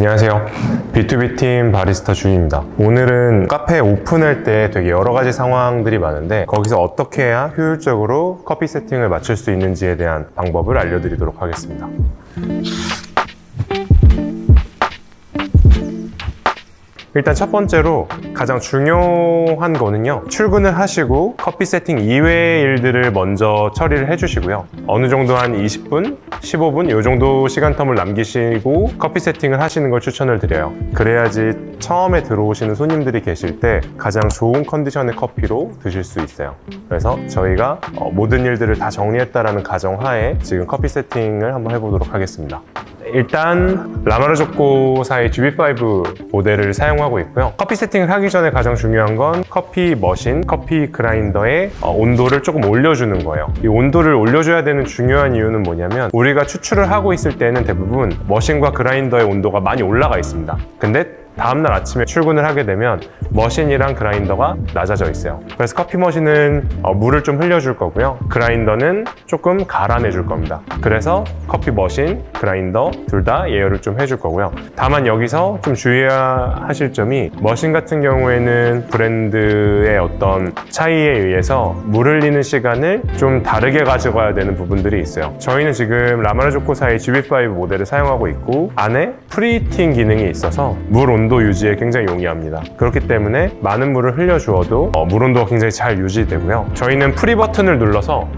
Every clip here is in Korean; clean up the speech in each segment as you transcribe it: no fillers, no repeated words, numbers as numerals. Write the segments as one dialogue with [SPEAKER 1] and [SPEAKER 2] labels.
[SPEAKER 1] 안녕하세요. B2B팀 바리스타 준입니다. 오늘은 카페 오픈할 때 되게 여러 가지 상황들이 많은데 거기서 어떻게 해야 효율적으로 커피 세팅을 맞출 수 있는지에 대한 방법을 알려드리도록 하겠습니다. 일단 첫 번째로 가장 중요한 거는요, 출근을 하시고 커피 세팅 이외의 일들을 먼저 처리를 해주시고요. 어느 정도 한 20분, 15분 이 정도 시간텀을 남기시고 커피 세팅을 하시는 걸 추천을 드려요. 그래야지 처음에 들어오시는 손님들이 계실 때 가장 좋은 컨디션의 커피로 드실 수 있어요. 그래서 저희가 모든 일들을 다 정리했다라는 가정하에 지금 커피 세팅을 한번 해보도록 하겠습니다. 일단 라마르조코사의 GB5 모델을 사용하고 있고요. 커피 세팅을 하기 전에 가장 중요한 건 커피 머신, 커피 그라인더의 온도를 조금 올려주는 거예요. 이 온도를 올려줘야 되는 중요한 이유는 뭐냐면 우리가 추출을 하고 있을 때는 대부분 머신과 그라인더의 온도가 많이 올라가 있습니다. 근데 다음날 아침에 출근을 하게 되면 머신이랑 그라인더가 낮아져 있어요. 그래서 커피 머신은 물을 좀 흘려줄 거고요. 그라인더는 조금 갈아내줄 겁니다. 그래서 커피 머신, 그라인더 둘 다 예열을 좀 해줄 거고요. 다만 여기서 좀 주의해야 하실 점이 머신 같은 경우에는 브랜드의 어떤 차이에 의해서 물 흘리는 시간을 좀 다르게 가져가야 되는 부분들이 있어요. 저희는 지금 라마르조코사의 GB5 모델을 사용하고 있고 안에 프리히팅 기능이 있어서 물 온도 유지에 굉장히 용이합니다. 그렇기 때문에 많은 물을 흘려주어도 물 온도가 굉장히 잘 유지되고요. 저희는 프리 버튼을 눌러서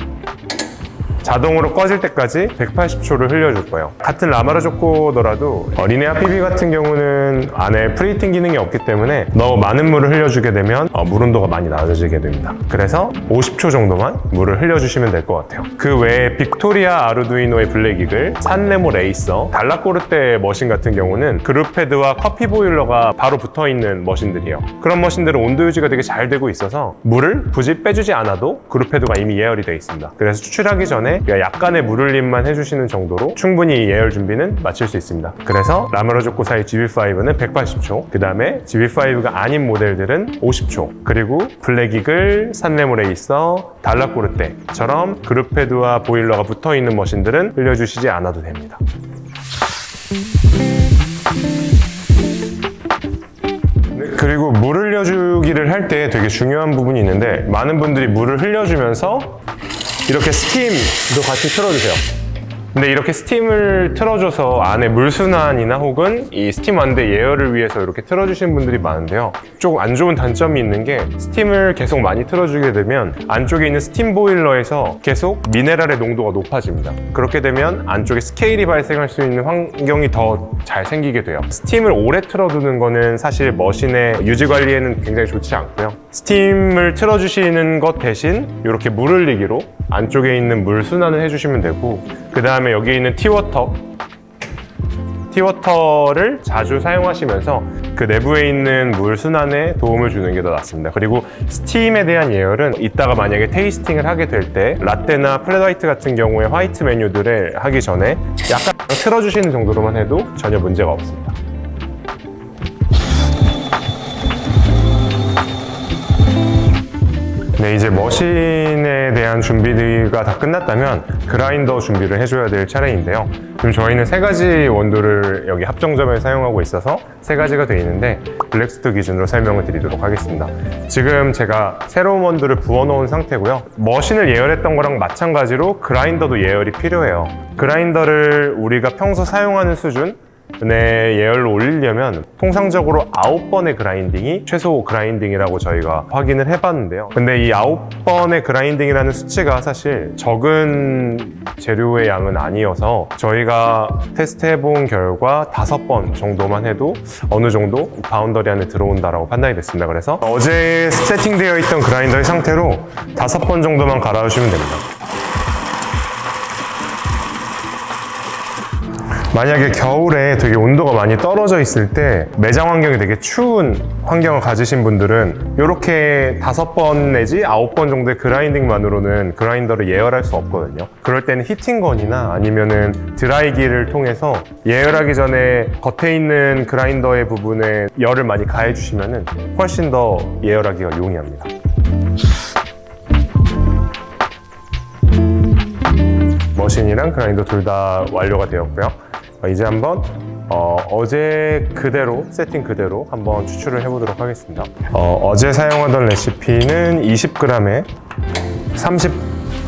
[SPEAKER 1] 자동으로 꺼질 때까지 180초를 흘려줄 거예요. 같은 라마르조코더라도 리네아 PB 같은 경우는 안에 프리히팅 기능이 없기 때문에 너무 많은 물을 흘려주게 되면 물 온도가 많이 낮아지게 됩니다. 그래서 50초 정도만 물을 흘려주시면 될 것 같아요. 그 외에 빅토리아 아르두이노의 블랙이글, 산레모 레이서, 달라코르테 머신 같은 경우는 그룹헤드와 커피 보일러가 바로 붙어있는 머신들이에요. 그런 머신들은 온도 유지가 되게 잘 되고 있어서 물을 굳이 빼주지 않아도 그룹헤드가 이미 예열이 되어 있습니다. 그래서 추출하기 전에 약간의 물흘림만 해주시는 정도로 충분히 예열 준비는 마칠 수 있습니다. 그래서 라마르조코사의 GB5는 180초, 그 다음에 GB5가 아닌 모델들은 50초, 그리고 블랙이글, 산레모 레이서, 달라코르테처럼 그룹헤드와 보일러가 붙어있는 머신들은 흘려주시지 않아도 됩니다. 그리고 물 흘려주기를 할 때 되게 중요한 부분이 있는데 많은 분들이 물을 흘려주면서 이렇게 스팀도 같이 틀어주세요. 근데 이렇게 스팀을 틀어줘서 안에 물순환이나 혹은 이 스팀 안대 예열을 위해서 이렇게 틀어주신 분들이 많은데요. 조금 안 좋은 단점이 있는 게 스팀을 계속 많이 틀어주게 되면 안쪽에 있는 스팀 보일러에서 계속 미네랄의 농도가 높아집니다. 그렇게 되면 안쪽에 스케일이 발생할 수 있는 환경이 더 잘 생기게 돼요. 스팀을 오래 틀어두는 거는 사실 머신의 유지 관리에는 굉장히 좋지 않고요. 스팀을 틀어주시는 것 대신 이렇게 물 흘리기로 안쪽에 있는 물 순환을 해주시면 되고, 그 다음에 여기 있는 티워터를 자주 사용하시면서 그 내부에 있는 물 순환에 도움을 주는 게 더 낫습니다. 그리고 스팀에 대한 예열은 이따가 만약에 테이스팅을 하게 될 때 라떼나 플랫화이트 같은 경우에 화이트 메뉴들을 하기 전에 약간 틀어주시는 정도로만 해도 전혀 문제가 없습니다. 네, 이제 머신에 대한 준비가 다 끝났다면 그라인더 준비를 해줘야 될 차례인데요. 지금 저희는 3가지 원두를 여기 합정점에 사용하고 있어서 3가지가 되어 있는데 블랙스트 기준으로 설명을 드리도록 하겠습니다. 지금 제가 새로운 원두를 부어놓은 상태고요. 머신을 예열했던 거랑 마찬가지로 그라인더도 예열이 필요해요. 그라인더를 우리가 평소 사용하는 수준 예열을 올리려면 통상적으로 9번의 그라인딩이 최소 그라인딩이라고 저희가 확인을 해봤는데요. 근데 이 9번의 그라인딩이라는 수치가 사실 적은 재료의 양은 아니어서 저희가 테스트해본 결과 5번 정도만 해도 어느 정도 바운더리 안에 들어온다라고 판단이 됐습니다. 그래서 어제 세팅되어 있던 그라인더의 상태로 5번 정도만 갈아주시면 됩니다. 만약에 겨울에 되게 온도가 많이 떨어져 있을 때 매장 환경이 되게 추운 환경을 가지신 분들은 이렇게 5번 내지 9번 정도의 그라인딩만으로는 그라인더를 예열할 수 없거든요. 그럴 때는 히팅건이나 아니면은 드라이기를 통해서 예열하기 전에 겉에 있는 그라인더의 부분에 열을 많이 가해 주시면은 훨씬 더 예열하기가 용이합니다. 머신이랑 그라인더 둘 다 완료가 되었고요. 이제 한번 어제 그대로, 세팅 그대로 한번 추출을 해보도록 하겠습니다. 어제 사용하던 레시피는 20g에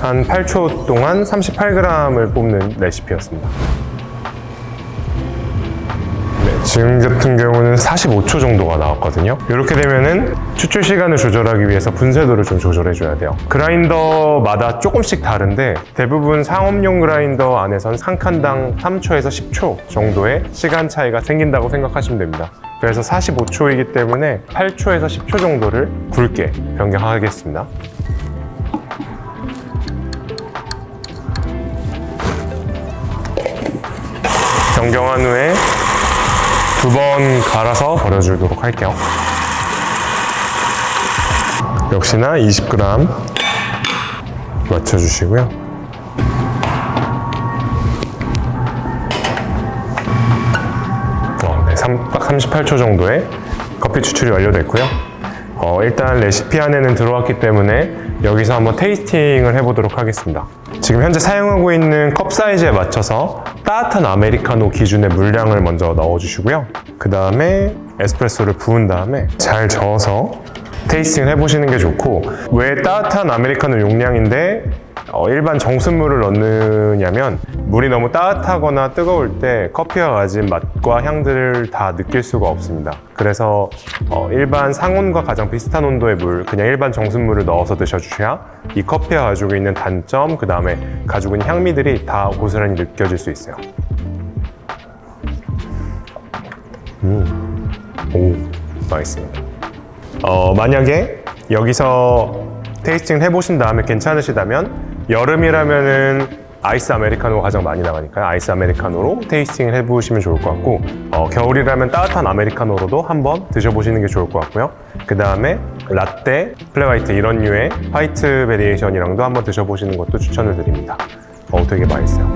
[SPEAKER 1] 한 8초 동안 38g을 뽑는 레시피였습니다. 지금 같은 경우는 45초 정도가 나왔거든요. 이렇게 되면은 추출 시간을 조절하기 위해서 분쇄도를 좀 조절해 줘야 돼요. 그라인더마다 조금씩 다른데 대부분 상업용 그라인더 안에선 한 칸당 3초에서 10초 정도의 시간 차이가 생긴다고 생각하시면 됩니다. 그래서 45초이기 때문에 8초에서 10초 정도를 굵게 변경하겠습니다. 변경한 후에 2번 갈아서 버려주도록 할게요. 역시나 20g 맞춰주시고요. 딱 38초 정도의 커피 추출이 완료됐고요. 일단 레시피 안에는 들어왔기 때문에 여기서 한번 테이스팅을 해보도록 하겠습니다. 지금 현재 사용하고 있는 컵 사이즈에 맞춰서 따뜻한 아메리카노 기준의 물량을 먼저 넣어주시고요. 그 다음에 에스프레소를 부은 다음에 잘 저어서 테이스팅을 해보시는 게 좋고, 왜 따뜻한 아메리카노 용량인데 일반 정수물을 넣느냐면 물이 너무 따뜻하거나 뜨거울 때 커피가 가진 맛과 향들을 다 느낄 수가 없습니다. 그래서 일반 상온과 가장 비슷한 온도의 물, 그냥 일반 정수물을 넣어서 드셔주셔야 이 커피가 가지고 있는 단점, 그 다음에 가지고 있는 향미들이 다 고스란히 느껴질 수 있어요. 오, 맛있습니다. 만약에 여기서 테이스팅을 해보신 다음에 괜찮으시다면 여름이라면은 아이스 아메리카노가 가장 많이 나가니까요. 아이스 아메리카노로 테이스팅을 해보시면 좋을 것 같고, 겨울이라면 따뜻한 아메리카노로도 한번 드셔보시는 게 좋을 것 같고요. 그 다음에 라떼, 플랫화이트 이런 류의 화이트 베리에이션이랑도 한번 드셔보시는 것도 추천을 드립니다. 되게 맛있어요.